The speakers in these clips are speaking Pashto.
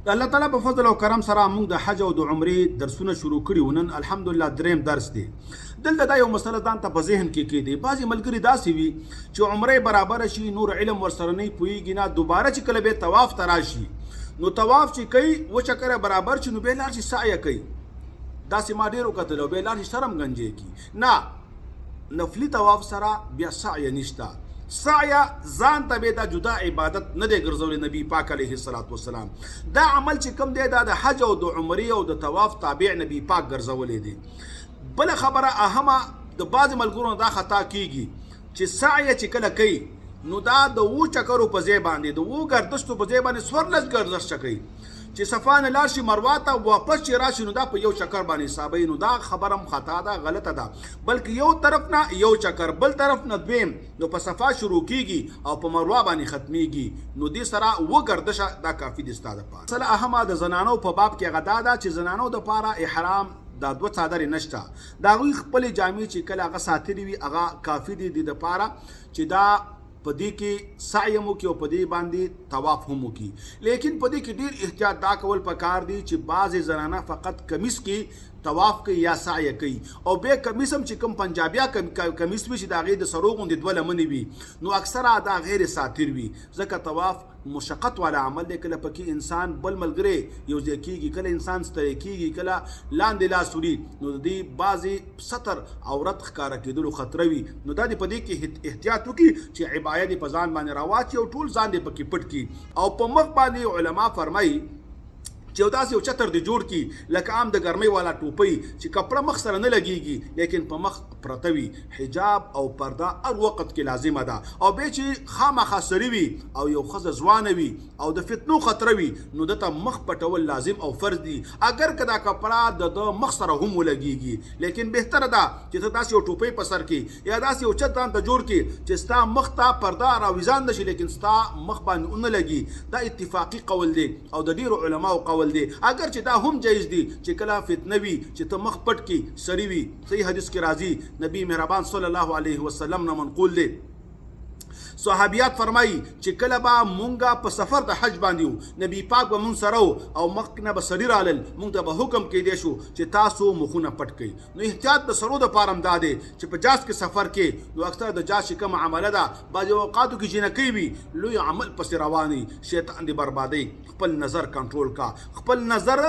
د الله تعالی په فضل او کرم سره موږ د حج او د عمرې درسونه شروع کړي ونن الحمدلله دریم درس دی. دلته دا یو مسله ځان ته په ذهن کې کېدی بعضې ملګري داسې وي چې عمرې برابره شي نور علم ورسره نه پوهېږي نه دوباره چې کله بیا طواف ته راشي نو طواف چې کوي و چکره برابر شي نو بیا لاړ شي سعیه کوي. داسې ما ډېر وکتل او بیا لاړ شي سره هم ګنجې کي نه نفلي طواف سره بیا سعیه نشته. سعیه ځان ته به دا جدا عبادت نه دی ګرځولی نبی پاک علیه الصلاة والسلام. دا عمل چې کوم دی دا د حج او د عمرې او د طواف تابع نبی پاک ګرځولی دی. بله خبره اهمه د بعضې ملګرو دا خطا کیږي چې سعیه چې کله کوي نو دا د اوو چکرو په ځای باندې د اوو ګردشتو په ځای باندې څوارلس ګردشه کوي چې صفا نه لاړ شي مروه ته واپس چې راشي نو دا په یو چکر باندې حسابوي. نو دا خبره هم خطا ده غلطه ده بلکې یو طرف نه یو چکر بل طرف نه دویم نو په صفا شروع کیږي او په مروه باندې ختمیږي نو دې سره اوه ګردشه دا کافي دي ستا دپاره. مسله اهمه د زنانو په باب کې هغه دا ده چې زنانو دپاره احرام دا دوه څادرې نشته. د هغوی خپلې جامې چې کله هغه ساتلې وي هغه کافي دي د دپاره چې دا په دې کې سعی هم وکړي او په دې باندې طواف هم وکړي. لیکن په دې کې ډېر احتیاط دا کول پکار دي چې بعضې زنانه فقط کمیس کې طواف کوي یا سعی کوي او بیا کمیس هم چې کوم پنجابیا کمیس وي چې د هغې د سرو غوندې دوه لمنې وي نو اکثره دا غیر ساتر وي ځکه طواف مشقت والا عمل دی. کله پکې انسان بل ملګری یو ځای کېږي کله انسان ستړی کېږي کله لاندې لاس وړي نو د دې بعضې ستر عورت ښکاره کېدلو خطره وي. نو دا دې په دې کې احتیاط وکړي چې عبایه دې په ځان باندې راواچي او ټول ځان دې پکې پټ کړي او په مخ باندې علما فرمایي چې یو داسې یو چتر دې جوړ کړي لکه عام د ګرمۍ والا ټوپۍ چې کپړه مخ سره نه لګېږي لیکن په مخ پرته وي. حجاب او پرده هر وخت کې لازمه ده او بیا چې خامخا سړي وي او یو ښځه ځوانه وي او د فتنو خطره وي نو دته مخ پټول لازم او فرض دي اگر که دا کپړه د مخ سره هم ولګېږي. لیکن بهتره ده چې ته داسې یو ټوپۍ په سر کې یا داسې یو چت ځان ته جوړ کړي چې ستا مخ ته پرده راویزان نه شي لیکن ستا مخ باندې ونه لګي. دا اتفاقي قول دی او د ډېرو علماو قول دی اگر چې دا هم جایز دي چې کله فتنه وي چې ته مخ پټ کې سړي وي. صحیح حدیث کې راځي نبی مهربان صلی الله علیه وسلم نه منقول دی صحابیات فرمایي چې کله به مونږه په سفر د حج باندې وو نبی پاک به مونږ سره او مخ نه به سړي رالل مونږ ته به حکم کېدی شو چې تاسو مخونه پټ کړئ. نو احتیاط د سرو دپاره هم دا دی چې په جاز کې سفر کې نو اکثر د جاز چې کومه عمله ده بعضې اوقاتو کې جنکۍ وي لوی عمل پسې روان وي شیطان دې بربادوي. خپل نظر کنټرول کا خپل نظر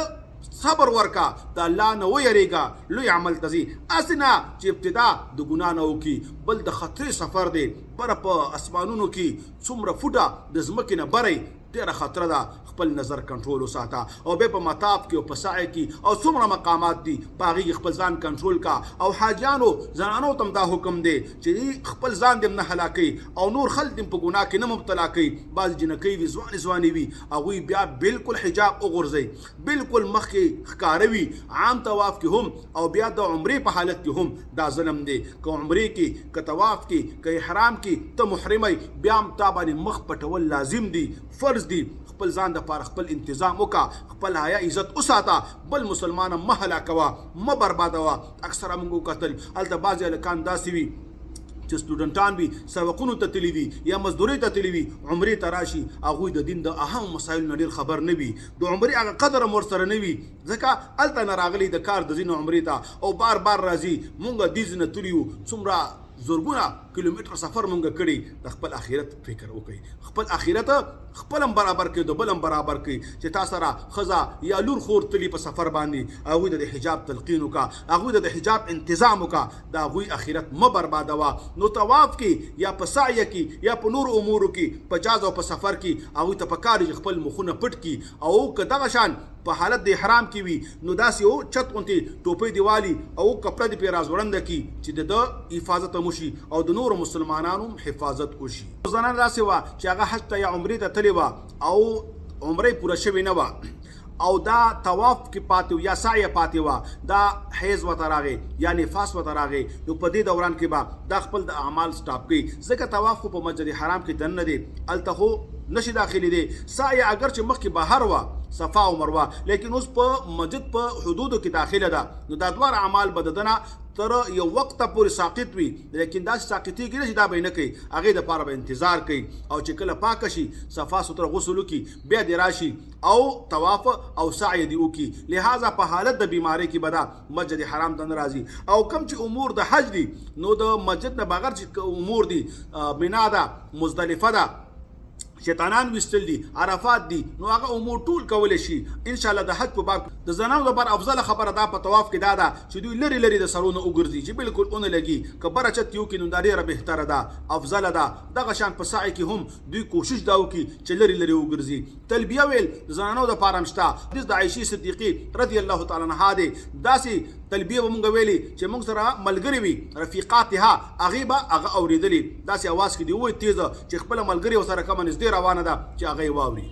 صبر ورکا د الله نه ویریږه لوی عمل ته ځي هسې نه چې ابتدا د ګناه نه وکړي بل د خطرې سفر دی بره په اسمانونو کې څومره فوټه د ځمکې نه بری ډېره خطره ده. خپل نظر کنټرول وساته او بیا په مطاف کې او په سعی کې او څومره مقامات دي په هغې کې خپل ځان کنټرول کا. او حاجیانو زنانو ته هم دا حکم دی چې خپل ځان دې هم نه هلاکوي او نور خلک دې په ګناه کې نه مبتلا کوي. بعضې جنکۍ وي ځوانې ځوانې وي هغوی بیا بالکل حجاب وغورځوي بالکل مخکې ښکاره وي عام طواف کې هم او بیا د عمرې په حالت کې هم دا ظلم دی. که عمرې کې که طواف کې که احرام کې ته محرمه بیا هم تا باندې مخ پټول لازم دي فرض دي. خپل ځان دپاره خپل انتظام وکړه خپل حیا عزت وساته بل مسلمانه مه هلاکوه مه بربادوه. اکثره موږ وکتل هلته بعضې هلکان داسې وي چې سټوډنټان وي سبقونو ته تللي وي یا مزدورۍ ته تللي وي عمرې ته راشي هغوی د دین د اهم مسایلو نه ډېر خبر نه وي د عمرې هغه قدر هم ورسره نه وي ځکه هلته نه راغلی د کار د ځینو عمرې ته او بار بار راځي. مونږ دې ځینه تللي وو څومره زرګونه کیلومتر سفر مونږ کړي د خپل آخرت فکر وکړئ خپل آخرت خپل هم برابر کړئ د بل هم برابر کړئ چې تا سره ښځه یا لور خور تلي په سفر باندې هغوی ته د حجاب تلقین وکړه هغوی ته د حجاب انتظام وکړه د هغوی آخرت مه بربادوه. نو طواف کې یا په سعیه کې یا په نورو امورو کې په جاز او په سفر کې هغوی ته پکار چې خپل مخونه پټ کړي او که دغه شان په حالت د احرام کې وي نو داسې یو چت غوندې ټوپۍ دې والي او کپړه دې پرې راځوړنده کړي چې د ده حفاظت هم وشي او د نورو مسلمانانو حفاظت وشي. زنانه داسې وه چې هغه حج ته یا عمرې ته تللې وه او عمرې پوره شوې نه وه او دا طواف کې پاتې و یا سعیه پاتې وه دا حیض ورته راغی یا نفاس ورته راغی نو په دې دوران کې به دا خپل د اعمال سټاپ کوي ځکه طواف خو په مسجد حرام کې دننه دی هلته خو نشي داخلي دی. سعیه اگر چې مخکې بهر وه صفا او مروه لیکن اوس په مسجد په حدودو کې داخله ده نو دا دوار اعمال به د ده نه تر یو وخت پورې ساقط وي لیکن دا ساقطي کې چې دا به نه کوي هغې دپاره به انتظار کوي او چې کله پاکه شي صفا ستره غسل وکړي بیا دې راشي او طواف او سعی دې وکړي لہذا په حالت د بیمارۍ کې به دا مسجد حرام ته نه راځي او کوم چې امور د حج دي نو د مسجد نه بغیر چې امور دي منا ده مزدلفه ده شیطانان وستل دي عرفات دي نو هغه امور ټول کولی شي ان شاء الله د حج په باب د زنانو لپاره افضل خبره دا په طواف کې دا ده چې دوی لري لري د سرونه وګرځي چې بالکل اون لګي که بره چت یو کې نو دا ډېره بهتره ده افضله ده دغه شان په سعی کې هم دوی کوشش دا وکړي چې لري لري وګرځي تلبیه ویل د زنانو دپاره هم شته حدیث د عایشې صدیقې رضی الله تعالی عنها دی داسې تلبیه به مونږ ویلي چې مونږ سره ملګري وي رفیقاتها هغې به هغه اورېدلي داسې اواز کې دي ووایي تیزه چې خپله ملګري ورسره کومه نږدې روانه ده چې هغه یې واوري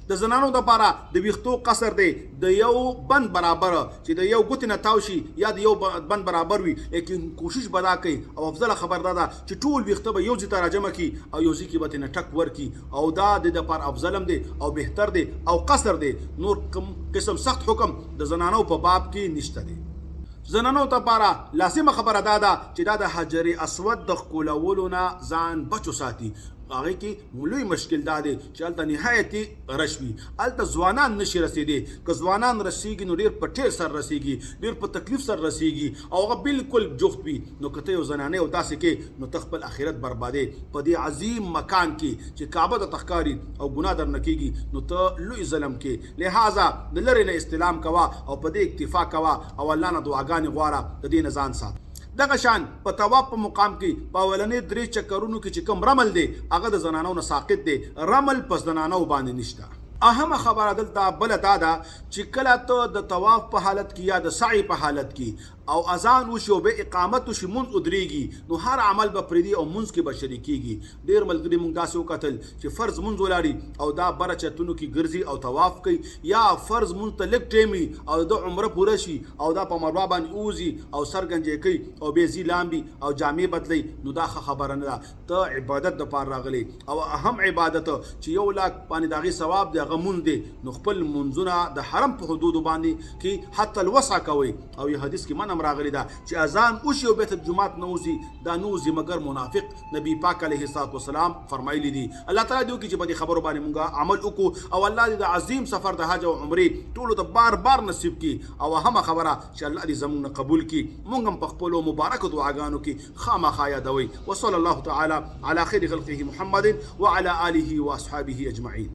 د زنانو دپاره د ویښتو قصر دی د یو بند برابر چې د یو ګوتې نه تاو شي یا د یو بند برابر وي لیکن کوشش به دا کوي او افضله خبر دا ده چې ټول ویښته به یو ځای ته راجمع کړي او یو ځای کې به ترې نه ټک ورکړي او دا د دپاره افضل هم دی او بهتر دی او قصر دی نور کوم قسم سخت حکم د زنانو په باب کې نشته دی زنانو دپاره لازمه خبره دا ده چې دا د حجر اسود د ښکلولو نه ځان بچو ساتي هغې کې لوی مشکل دا دی چې هلته نهایتي رش وي هلته ځوانان نشي رسېدی که ځوانان رسېږي نو ډېر په ټیر سر رسېږي ډېر په تکلیف سر رسېږي او هغه بالکل جفت وي نو که ته یو زنانه او داسې کې نو ته خپل آخرت بربادې په دې عظیم مکان کې چې کعبه درته ښکاري او ګناه درنه کېږي نو ته لوی ظلم کې لہذا د لرې نه استلام کوه او په دې اکتفا کوه او الله نه دعاګانې غواړه د دې نه ځان سات دغه شان په طواف په مقام کې په اولنې 3 چکرونو کې چې کوم رمل دی هغه د زنانو نه ساقط دی رمل په زنانو باندې نشته اهمه خبره دلته بله دا ده چې کله ته د طواف په حالت کې یا د سعی په حالت کې او اذان وشي او به اقامت وشي مونځ ودرېږي نو هر عمل به پرېږدي او مونځ کې به شریکېږي ډېر ملګري مونږ داسې وکتل چې فرض مونځ ولاړي او دا بره چتونو کې ګرځي او طواف کوي یا فرض مونځ ته لږ ټایم وي او د عمره پوره شي او دا په مروه باندې ووځي او سر ګنجې کوي او بیا ځي لامبي او جامې بدلوي نو دا ښه خبره نه ده ته عبادت دپاره راغلی او اهم عبادت چې 1 لاک باندې د هغې ثواب دی هغه مونځ دی نو خپل مونځونه د حرم په حدودو باندې کې حتی الوسع کوئ او یو حدیث کې من هم راغلی ده چې اذان وشي او بیت الجمعات نه وځي دا نه وځي مګر منافق نبی پاک علیه الصلاة والسلام فرمایلی دي الله تعالی دې وکړي چې په دې خبرو باندې مونږ عمل وکړو او الله دې د عظیم سفر د حج او عمرې ټولو ته بار بار نصیب کړي او اهمه خبره چې الله دې زموږ نه قبول کړي مونږ هم په خپلو مبارکو دعاګانو کې خامخا یادوئ وصلی الله تعالی علی خیر خلقه محمد وعلى آله واصحابه اجمعین